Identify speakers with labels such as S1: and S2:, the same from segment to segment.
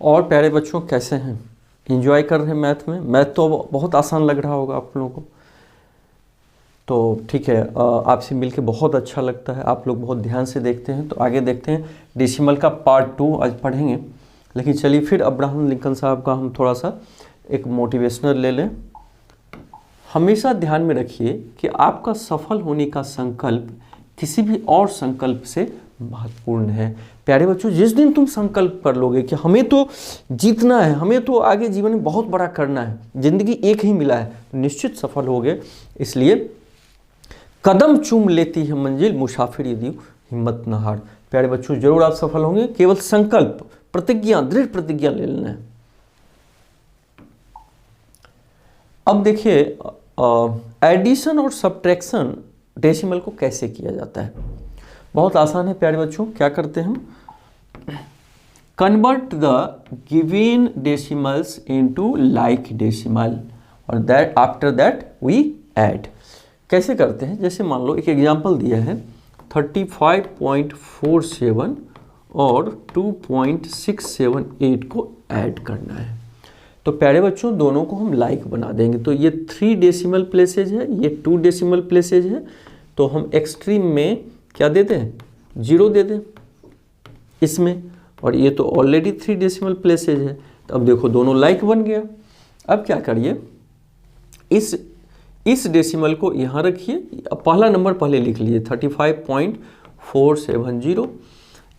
S1: और प्यारे बच्चों कैसे हैं? एंजॉय कर रहे हैं मैथ में? मैथ तो बहुत आसान लग रहा होगा आप लोगों को। तो ठीक है, आपसे मिलके बहुत अच्छा लगता है, आप लोग बहुत ध्यान से देखते हैं। तो आगे देखते हैं, डेसिमल का पार्ट 2 आज पढ़ेंगे। लेकिन चलिए फिर अब्राहम लिंकन साहब का हम थोड़ा सा एक मोटिवेशनल ले लें। हमेशा ध्यान में रखिए कि आपका सफल होने का संकल्प किसी भी और संकल्प से महत्वपूर्ण है। प्यारे बच्चों, जिस दिन तुम संकल्प कर लोगे कि हमें तो जीतना है, हमें तो आगे जीवन में बहुत बड़ा करना है, जिंदगी एक ही मिला है, तो निश्चित सफल होगे। इसलिए कदम चूम लेती है मंजिल, मुसाफिर यदि हिम्मत न हार। प्यारे बच्चों, जरूर आप सफल होंगे, केवल संकल्प, प्रतिज्ञा, दृढ़ प्रतिज्ञा ले लेना है। अब देखिए, एडिशन और सब्ट्रैक्शन डेसिमल को कैसे किया जाता है। बहुत आसान है प्यारे बच्चों। क्या करते हैं हम? Convert the given decimals into like decimal और that after that we add. कैसे करते हैं? जैसे मान लो एक एग्जांपल दिया है 35.47 और 2.678 को ऐड करना है। तो प्यारे बच्चों, दोनों को हम लाइक बना देंगे। तो ये 3 डेसिमल प्लेसेज है, ये 2 डेसिमल प्लेसेज है। तो हम एक्सट्रीम में क्या दे दें? 0 दे दें इसमें, और ये तो ऑलरेडी 3 डेसिमल प्लेसेज है। तो अब देखो दोनों लाइक बन गया। अब क्या करिए, इस डेसिमल को यहाँ रखिए। पहला नंबर पहले लिख लीजिए 35.470।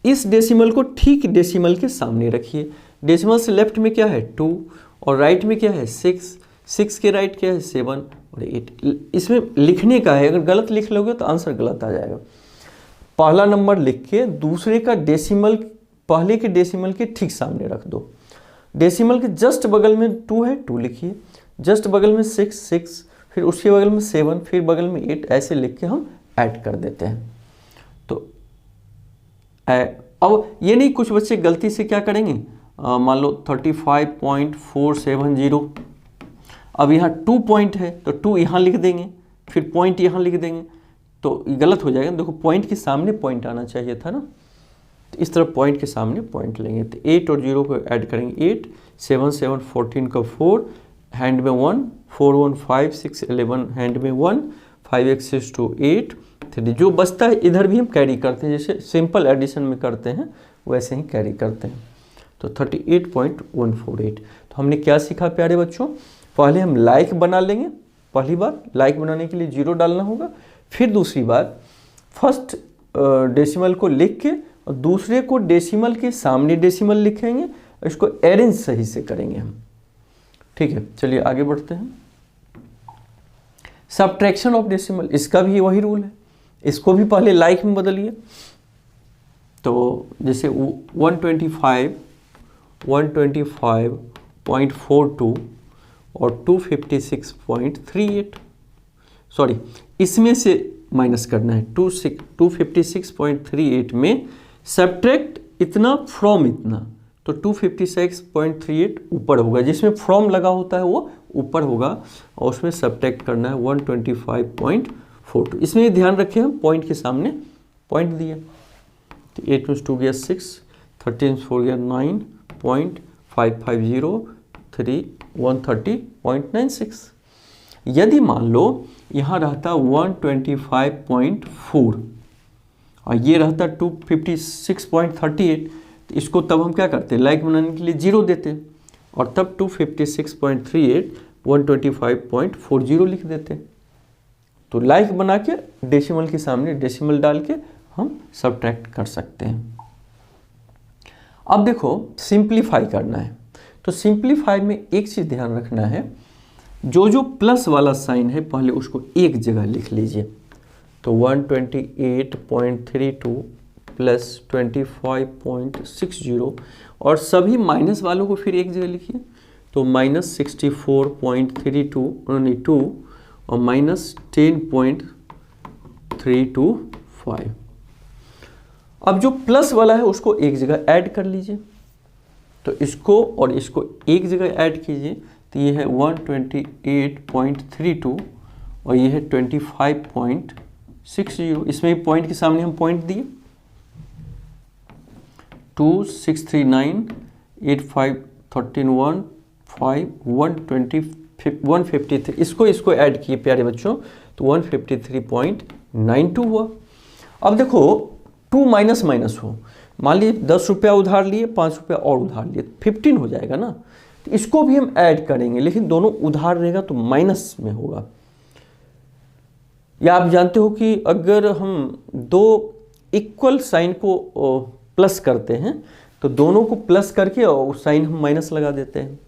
S1: इस डेसिमल को ठीक डेसिमल के सामने रखिए। डेसिमल से लेफ्ट में क्या है? 2 और राइट में क्या है? 6। 6 के राइट क्या है? 7 और 8। इसमें लिखने का है, अगर गलत लिख लोगे तो आंसर गलत आ जाएगा। पहला नंबर लिख के दूसरे का डेसिमल पहले के डेसिमल के ठीक सामने रख दो। डेसिमल के जस्ट बगल में 2 है, 2 लिखिए। जस्ट बगल में 6, फिर उसके बगल में 7, फिर बगल में 8, ऐसे लिख के हम ऐड कर देते हैं। तो अब ये नहीं, कुछ बच्चे गलती से क्या करेंगे, मान लो 35.470। अब यहाँ 2 पॉइंट है तो 2 यहाँ लिख देंगे, फिर पॉइंट यहाँ लिख देंगे, तो गलत हो जाएगा। देखो पॉइंट के सामने पॉइंट आना चाहिए था ना, तो इस तरह पॉइंट के सामने पॉइंट लेंगे। तो 8 और 0 को ऐड करेंगे। 8 7 7 14 का 4, हैंड में 1, 4 1 5 6 11, हैंड में 1, 5 x 6 to 8 3। जो बचता है इधर भी हम कैरी करते हैं, जैसे सिंपल एडिशन में करते हैं वैसे ही कैरी करते हैं। तो 38.148। तो हमने क्या सीखा प्यारे बच्चों? पहले हम लाइक बना लेंगे। पहली बार लाइक बनाने के लिए 0 डालना होगा। फिर दूसरी बार फर्स्ट डेसिमल को लिख के और दूसरे को डेसिमल के सामने डेसिमल लिखेंगे, इसको अरेंज सही से करेंगे हम। ठीक है, चलिए आगे बढ़ते हैं। सब्ट्रैक्शन ऑफ डेसिमल, इसका भी वही रूल है। इसको भी पहले लाइक में बदलिए। तो जैसे 125.42 और 256.38, सॉरी इसमें से माइनस करना है। 256.38 में सब्ट्रैक्ट इतना फ्रॉम इतना, तो 256.38 ऊपर होगा। जिसमें फ्रॉम लगा होता है वो ऊपर होगा, और उसमें सब्ट्रैक्ट करना है 125.42। इसमें ध्यान रखें, हम पॉइंट के सामने पॉइंट दिए। तो 8 में 2 गया 6, 13 4 गया 9.550 130.96। यदि मान लो यहाँ रहता 125.4 और ये रहता 256.38, तो इसको तब हम क्या करते? लाइक बनाने के लिए 0 देते, और तब 256.38 125.40 लिख देते। तो लाइक बना के डेसिमल के सामने डेसिमल डाल के हम सब्ट्रैक्ट कर सकते हैं। अब देखो सिंप्लीफाई करना है। तो सिंप्लीफाई में एक चीज़ ध्यान रखना है, जो प्लस वाला साइन है पहले उसको एक जगह लिख लीजिए। तो 128.32 प्लस 25.60, और सभी माइनस वालों को फिर एक जगह लिखिए। तो -64.32 और -10.325। अब जो प्लस वाला है उसको एक जगह ऐड कर लीजिए। तो इसको और इसको एक जगह ऐड कीजिए, तो ये है 128.32 और ये है 25.60। इसमें पॉइंट के सामने हम पॉइंट दिए। 2639 8 5 13 1 5 120 153, इसको ऐड किए प्यारे बच्चों तो 153.92 हुआ। अब देखो 2 माइनस माइनस हो, मान लीजिए 10 रुपया उधार लिए, 5 रुपया और उधार लिए, 15 हो जाएगा ना। तो इसको भी हम ऐड करेंगे, लेकिन दोनों उधार रहेगा तो माइनस में होगा। या आप जानते हो कि अगर हम दो इक्वल साइन को प्लस करते हैं तो दोनों को प्लस करके और साइन हम माइनस लगा देते हैं।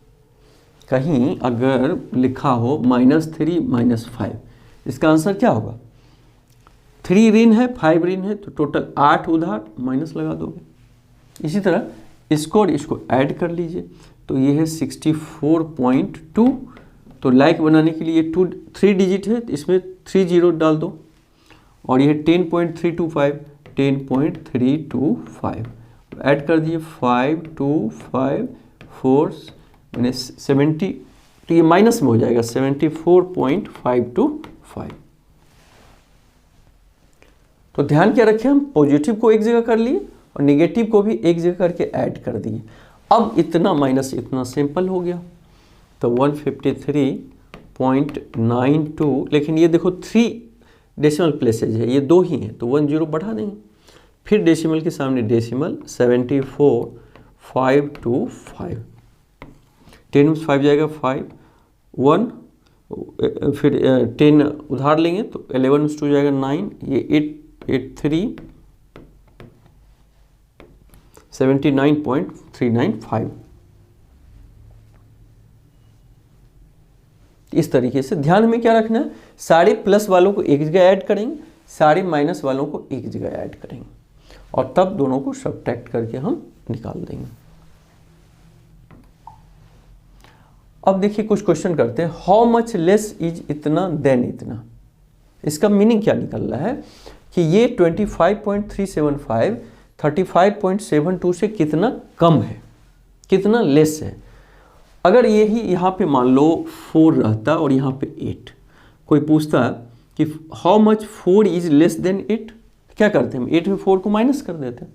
S1: कहीं अगर लिखा हो -3 -5, इसका आंसर क्या होगा? 3 ऋण है 5 ऋण है तो टोटल 8 उधार, माइनस लगा दोगे। इसी तरह इसको और इसको ऐड कर लीजिए तो ये है 64.2। तो लाइक बनाने के लिए 3 डिजिट है तो इसमें 3 जीरो डाल दो, और ये 10.325 10.325 ऐड कर दिए 5 2 5 4 मैंने 70, तो ये माइनस में हो जाएगा 74.525। तो ध्यान क्या रखें, हम पॉजिटिव को एक जगह कर लिए और नेगेटिव को भी एक जगह करके ऐड कर दिए। अब इतना माइनस इतना सिंपल हो गया, तो 153.92, लेकिन ये देखो 3 डेसिमल प्लेसेज है, ये 2 ही हैं तो 1 0 बढ़ा देंगे। फिर डेसिमल के सामने डेसिमल 74.525, 10 में 5 जाएगा 5 1, फिर 10 उधार लेंगे तो 11 में 2 जाएगा 9, ये 883 79.395। इस तरीके से ध्यान में क्या रखना है, सारे प्लस वालों को एक जगह ऐड करेंगे, सारे माइनस वालों को एक जगह ऐड करेंगे और तब दोनों को सब्ट्रैक्ट करके हम निकाल देंगे। अब देखिए कुछ क्वेश्चन करते हैं, हाउ मच लेस इज इतना देन इतना। इसका मीनिंग क्या निकल रहा है कि ये 25.375 35.72 से कितना कम है, कितना लेस है। अगर यही यहाँ पे मान लो 4 रहता और यहाँ पे 8, कोई पूछता कि how much 4 is less than 8, क्या करते हैं हम 8 में 4 को माइनस कर देते हैं।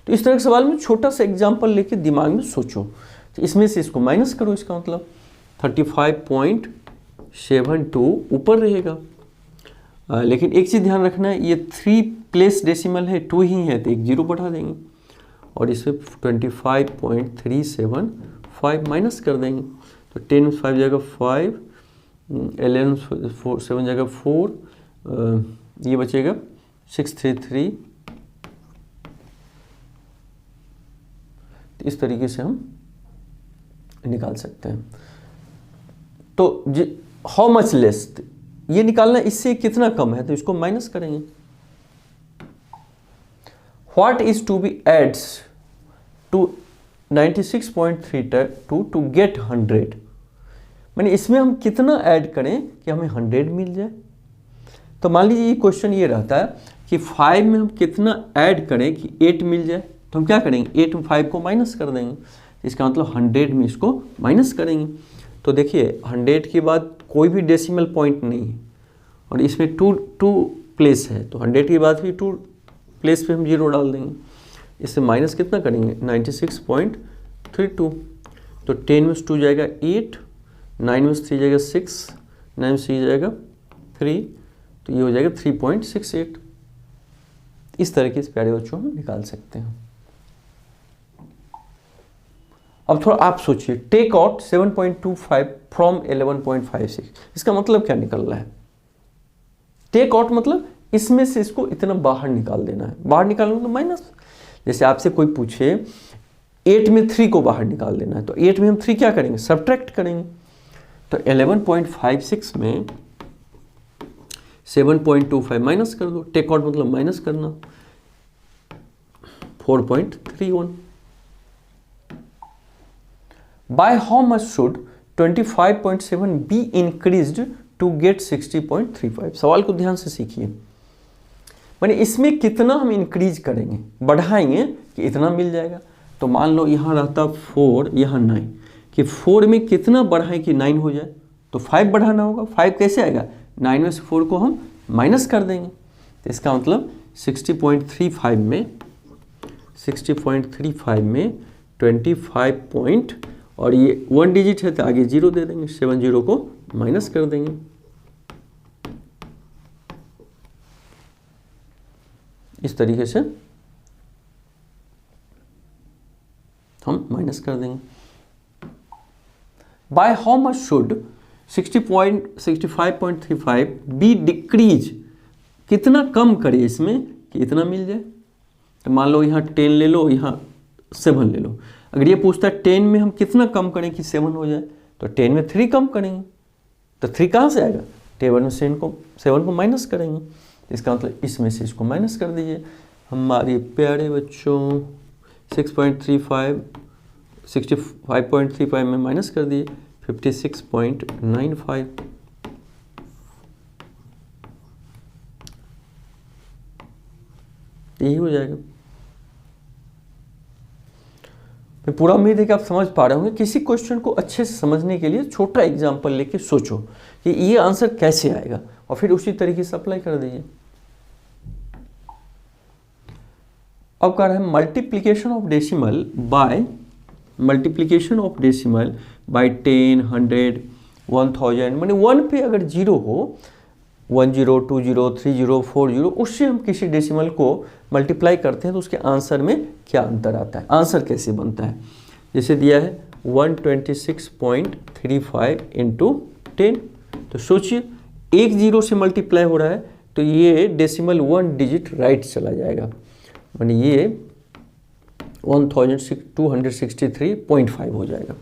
S1: तो इस तरह के सवाल में छोटा सा एग्जांपल लेके दिमाग में सोचो, तो इसमें से इसको माइनस करो, इसका मतलब 35.72 ऊपर रहेगा। लेकिन एक चीज़ ध्यान रखना है, ये 3 प्लेस डेसिमल है, 2 ही है तो 1 0 बढ़ा देंगे और इसमें 25.375 माइनस कर देंगे तो 10 में 5 जाएगा 5, 11 7 जाएगा 4, ये बचेगा 633। इस तरीके से हम निकाल सकते हैं। तो हाउ मच लेस ये निकालना, इससे कितना कम है तो इसको माइनस करेंगे। What is to be added to 96.32 to get 100, मैंने इसमें हम कितना ऐड करें कि हमें 100 मिल जाए। तो मान लीजिए ये क्वेश्चन ये रहता है कि 5 में हम कितना ऐड करें कि 8 मिल जाए, तो हम क्या करेंगे 8 में 5 को माइनस कर देंगे, इसका मतलब 100 में इसको माइनस करेंगे। तो देखिए 100 के बाद कोई भी डेसिमल पॉइंट नहीं है और इसमें 2 प्लेस है, तो 100 के बाद भी 2 प्लेस पे हम 0 डाल देंगे। इससे माइनस कितना करेंगे 96.32, तो 10 में 2 जाएगा 8, 9 में 3 जाएगा 6, 9 में 3 जाएगा 3, तो ये हो जाएगा 3.68। इस तरीके से प्यारे बच्चों हम निकाल सकते हैं। अब थोड़ा आप सोचिए, टेक आउट 7.25 फ्रॉम 11.56, इसका मतलब क्या निकल रहा है। टेक आउट मतलब इसमें से इसको इतना बाहर निकाल देना है, बाहर निकालना मतलब माइनस। जैसे आपसे कोई पूछे 8 में 3 को बाहर निकाल देना है, तो 8 में हम 3 क्या करेंगे सब्ट्रैक्ट करेंगे। तो 11.56 में 7.25 माइनस कर दो, टेक आउट मतलब माइनस करना, 4.31। By how much should 25.7 be increased to get 60.35? सवाल को ध्यान से सीखिए, माने इसमें कितना हम इंक्रीज करेंगे, बढ़ाएंगे कि इतना मिल जाएगा। तो मान लो यहाँ रहता 4, यहाँ 9, कि 4 में कितना बढ़ाएं कि 9 हो जाए, तो 5 बढ़ाना होगा। 5 कैसे आएगा, 9 में से 4 को हम माइनस कर देंगे, तो इसका मतलब 60.35 में 25 पॉइंट, और ये 1 डिजिट है तो आगे 0 दे देंगे, 70 को माइनस कर देंगे। इस तरीके से हम माइनस कर देंगे। By how much should 65.35 be decrease, कितना कम करे इसमें कि इतना मिल जाए। तो मान लो यहाँ 10 ले लो, यहाँ 7 ले लो। अगर ये पूछता है 10 में हम कितना कम करें कि 7 हो जाए, तो 10 में 3 कम करेंगे। तो 3 कहाँ से आएगा, टेबल में 7 को माइनस करेंगे। इसका मतलब इसमें से इसको माइनस कर दीजिए। हमारे प्यारे बच्चों 65.35 में माइनस कर दिए 56.95। यही हो जाएगा। मैं पूरा उम्मीद है कि आप समझ पा रहे होंगे। किसी क्वेश्चन को अच्छे से समझने के लिए छोटा एग्जाम्पल लेके सोचो कि ये आंसर कैसे आएगा, और फिर उसी तरीके से अप्लाई कर दीजिए। अब कह रहा है मल्टीप्लीकेशन ऑफ डेसिमल बाय 10, 100, 1000, माने 1 पे अगर 0 हो, 10, 20, 30, 40, उससे हम किसी डेसिमल को मल्टीप्लाई करते हैं तो उसके आंसर में क्या अंतर आता है, आंसर कैसे बनता है। जैसे दिया है 126.35 इंटू 10, तो सोचिए एक 0 से मल्टीप्लाई हो रहा है तो ये डेसिमल 1 डिजिट राइट चला जाएगा, माने ये 1263.5 हो जाएगा।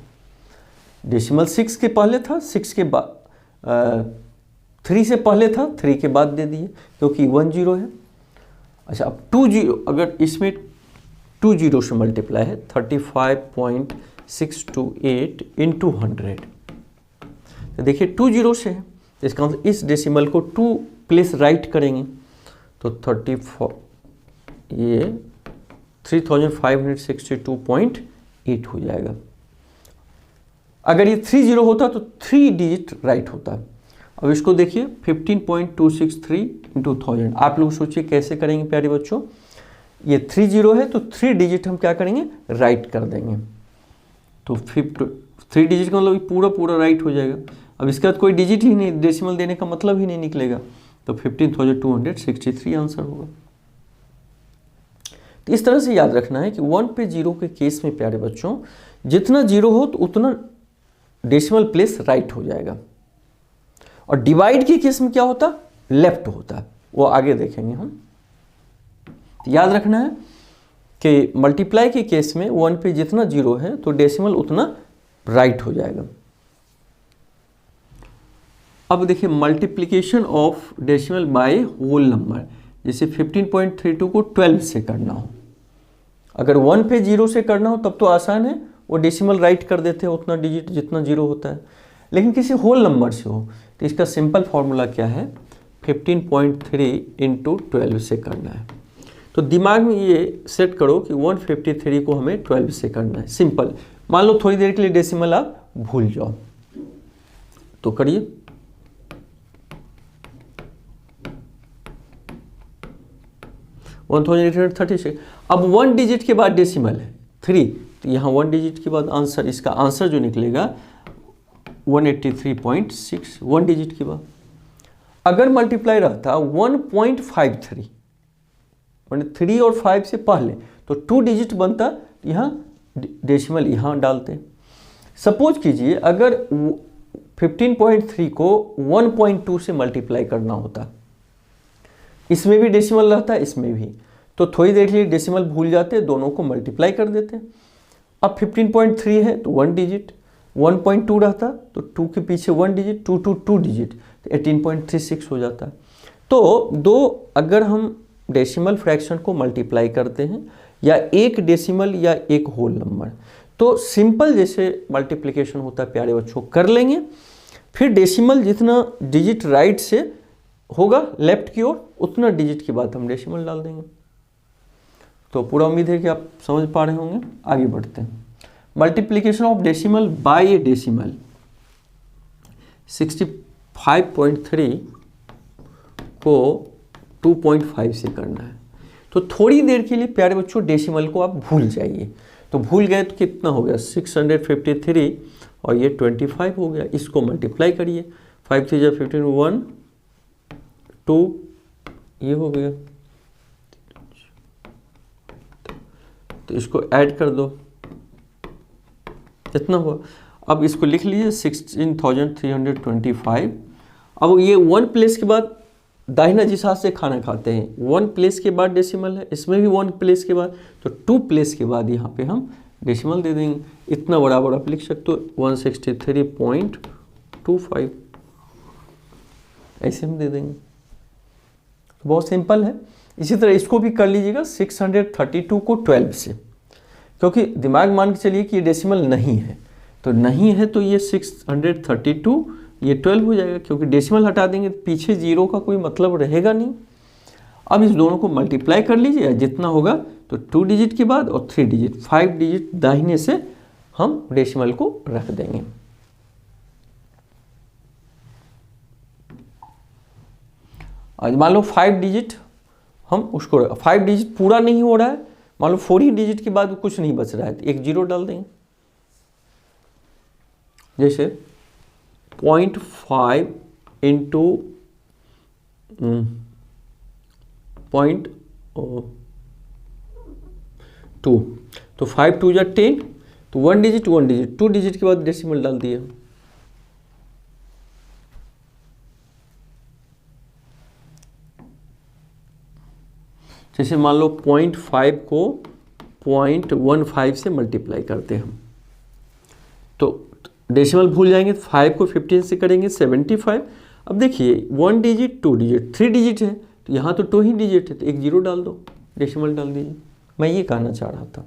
S1: डेसिमल 6 के पहले था, 6 के बाद 3 से पहले था, 3 के बाद दे दिए क्योंकि 1 0 है। अच्छा, अब 2 0, अगर इसमें 2 0 से मल्टीप्लाई है 35.628 इंटू 100, तो देखिए 2 0 से है, इसका मतलब इस डेसिमल को 2 प्लेस राइट करेंगे तो 3562.8 हो जाएगा। अगर ये 3 0 होता तो 3 डिजिट राइट होता। अब इसको देखिए 15.263 इंटू 1000। आप लोग सोचिए कैसे करेंगे प्यारे बच्चों। ये 3 0 है तो 3 डिजिट हम क्या करेंगे, राइट कर देंगे। तो 3 डिजिट का मतलब पूरा राइट हो जाएगा। अब इसके बाद कोई डिजिट ही नहीं, डेसिमल देने का मतलब ही नहीं निकलेगा, तो 15,263 आंसर होगा। तो इस तरह से याद रखना है कि 1 पे 0 के केस में प्यारे बच्चों जितना 0 हो तो उतना डेसिमल प्लेस राइट हो जाएगा, और डिवाइड के केस में क्या होता, लेफ्ट होता, वो आगे देखेंगे हम। तो याद रखना है कि मल्टीप्लाई के केस में 1 पे जितना 0 है तो डेसिमल उतना राइट हो जाएगा। अब देखिए multiplication of decimal by whole number, जैसे 15.32 को 12 से करना हो। अगर 1 पे 0 से करना हो तब तो आसान है, वो डेसिमल राइट कर देते हैं उतना डिजिट जितना 0 होता है। लेकिन किसी होल नंबर से हो तो इसका सिंपल फॉर्मूला क्या है, 15.3 इंटू 12 से करना है। तो दिमाग में ये सेट करो कि 153 को हमें 12 से करना है। सिंपल, मान लो थोड़ी देर के लिए डेसिमल आप भूल जाओ तो करिए। अब 1 डिजिट के बाद डेसिमल है 3, तो यहाँ 1 डिजिट के बाद आंसर, इसका आंसर जो निकलेगा 183.6, 1 डिजिट के बाद। अगर मल्टीप्लाई रहता 1.53, मैंने 3 और 5 से पहले, तो 2 डिजिट बनता, यहाँ डेसिमल यहाँ डालते। सपोज कीजिए अगर 15.3 को 1.2 से मल्टीप्लाई करना होता, इसमें भी डेसिमल रहता है इसमें भी, तो थोड़ी देर के लिए डेसिमल भूल जाते, दोनों को मल्टीप्लाई कर देते। अब 15.3 है तो 1 डिजिट, 1.2 रहता तो 2 के पीछे 1 डिजिट, 2 डिजिट, तो 18.36 हो जाता है। तो दो अगर हम डेसिमल फ्रैक्शन को मल्टीप्लाई करते हैं, या एक डेसिमल या एक होल नंबर, तो सिंपल जैसे मल्टीप्लिकेशन होता है प्यारे बच्चों कर लेंगे, फिर डेसिमल जितना डिजिट राइट से होगा लेफ्ट की ओर, उतना डिजिट के बाद हम डेसिमल डाल देंगे। तो पूरा उम्मीद है कि आप समझ पा रहे होंगे। आगे बढ़ते हैं। Multiplication of decimal by a decimal, 65.3 को 2.5 से करना है। तो थोड़ी देर के लिए प्यारे बच्चों डेसिमल को आप भूल जाइए। तो भूल गए तो कितना हो गया 653 और ये 25 हो गया। इसको मल्टीप्लाई करिए, 5 3 जा 15, 1 2 ये हो गया, तो इसको ऐड कर दो, इतना हुआ। अब इसको लिख लीजिए 16,325। अब ये 1 प्लेस के बाद दाहिना जिस हाथ से खाना खाते हैं, 1 प्लेस के बाद डेसिमल है, इसमें भी 1 प्लेस के बाद, तो 2 प्लेस के बाद यहाँ पे हम डेसिमल दे देंगे। इतना बराबर आप लिख सकते हो 163.25, ऐसे हम दे देंगे। तो बहुत सिंपल है। इसी तरह इसको भी कर लीजिएगा 632 को 12 से, क्योंकि दिमाग मान के चलिए कि ये डेसिमल नहीं है, तो नहीं है तो ये 632 ये 12 हो जाएगा, क्योंकि डेसिमल हटा देंगे तो पीछे जीरो का कोई मतलब रहेगा नहीं। अब इस दोनों को मल्टीप्लाई कर लीजिए, जितना होगा तो 2 डिजिट के बाद और 3 डिजिट 5 डिजिट दाहिने से हम डेसिमल को रख देंगे। आज मान लो 5 डिजिट हम उसको 5 डिजिट पूरा नहीं हो रहा है, मान लो 4 ही डिजिट के बाद कुछ नहीं बच रहा है तो एक जीरो डाल देंगे। जैसे 0.5 इंटू 0.2, तो 5 2 जा 10, तो 1 डिजिट 1 डिजिट 2 डिजिट के बाद डेसिमल डाल दिया। जैसे मान लो 0.5 को 0.15 से मल्टीप्लाई करते हैं हम, तो डेसिमल भूल जाएंगे, 5 को 15 से करेंगे 75। अब देखिए 1 डिजिट 2 डिजिट 3 डिजिट है, तो यहाँ तो 2 ही डिजिट है, तो एक जीरो डाल दो, डेसिमल डाल दीजिए। मैं ये कहना चाह रहा था।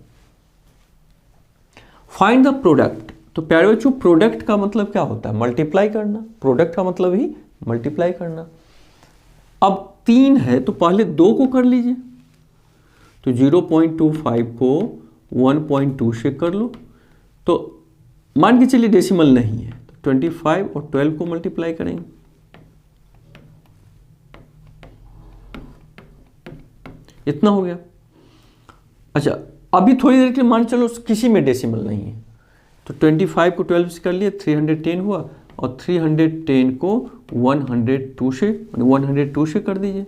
S1: फाइंड द प्रोडक्ट, तो प्यारे बच्चों प्रोडक्ट का मतलब क्या होता है? मल्टीप्लाई करना। प्रोडक्ट का मतलब ही मल्टीप्लाई करना। अब 3 है तो पहले 2 को कर लीजिए, तो 0.25 को 1.2 से कर लो, तो मान के चलिए डेसिमल नहीं है, तो 25 और 12 को मल्टीप्लाई करेंगे, इतना हो गया। अच्छा अभी थोड़ी देर के लिए मान चलो किसी में डेसिमल नहीं है, तो 25 को 12 से कर लिए 310 हुआ, और 310 को 102 से कर दीजिए।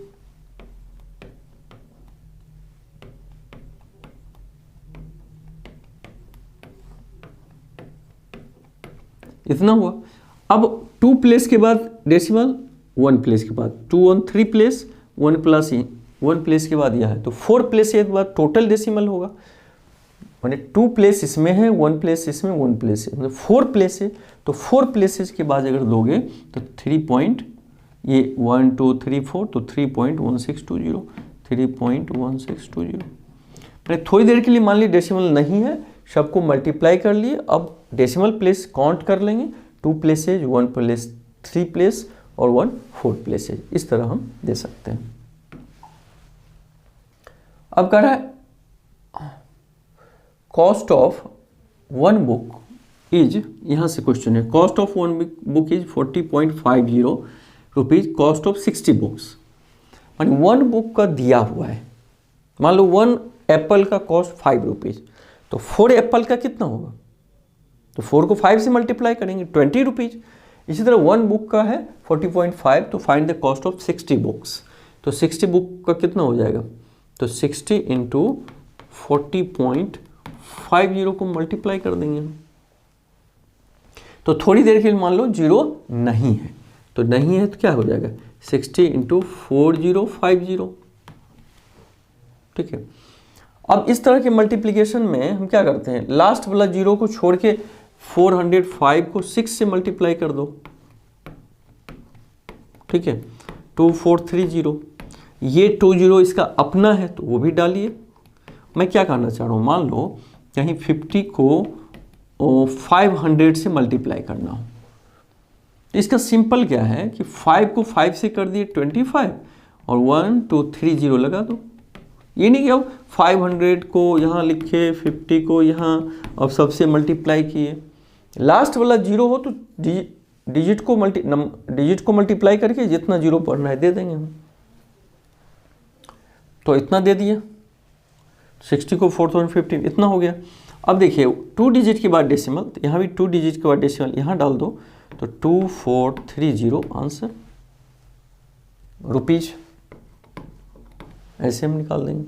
S1: इतना हुआ। अब 2 प्लेस के बाद डेसिमल, 1 प्लेस के बाद 2 1 3 प्लेस, 1 प्लस 1 प्लेस के बाद यह है, तो 4 प्लेस के बाद टोटल डेसिमल होगा। माने 2 प्लेस इसमें है, 1 प्लेस इसमें, 1 प्लेस है, मतलब 4 प्लेस है, तो 4 प्लेसेस के बाद अगर दोगे तो 3 पॉइंट ये 1 2 3 4, तो 3.1620 3.1620। मैंने थोड़ी देर के लिए मान ली डेसिमल नहीं है, सबको मल्टीप्लाई कर लिए। अब डेसिमल प्लेस काउंट कर लेंगे, 2 प्लेसेज 1 प्लेस 3 प्लेस और 1 4 प्लेसेज, इस तरह हम दे सकते हैं। अब कह रहा है कॉस्ट ऑफ 1 बुक इज, यहां से क्वेश्चन है, cost of 1 book is 40.50 rupees, cost of 60 books. मानी 1 बुक का दिया हुआ है, मान लो 1 एप्पल का कॉस्ट 5 रुपीज, तो 4 एप्पल का कितना होगा? तो 4 को 5 से मल्टीप्लाई करेंगे 20 रुपीज। इसी तरह 1 बुक का है 40.5, तो find the cost of 60 books, तो 60 बुक का कितना हो जाएगा? तो 60 इंटू 40.50 को मल्टीप्लाई कर देंगे हम। तो थोड़ी देर के लिए मान लो जीरो नहीं है, तो नहीं है तो क्या हो जाएगा 60 इंटू 4050, ठीक है। अब इस तरह के मल्टीप्लिकेशन में हम क्या करते हैं, लास्ट वाला जीरो को छोड़ के 405 को 6 से मल्टीप्लाई कर दो, ठीक है, 2430। ये 20 इसका अपना है तो वो भी डालिए। मैं क्या करना चाह रहा हूँ, मान लो कहीं 50 को 500 से मल्टीप्लाई करना हो, इसका सिंपल क्या है कि 5 को 5 से कर दिए 25 और 1230 लगा दो। ये नहीं कि अब 500 को यहाँ लिखे 50 को यहाँ अब सबसे मल्टीप्लाई किए, लास्ट वाला जीरो हो तो डिजिट को मल्टीप्लाई करके जितना जीरो पढ़ना है दे देंगे हम। तो इतना दे दिया, 60 को 4015 इतना हो गया। अब देखिए 2 डिजिट के बाद डेसिमल, तो यहाँ भी 2 डिजिट के बाद डेसिमल यहाँ डाल दो, तो 2430 आंसर रुपीज, ऐसे हम निकाल देंगे।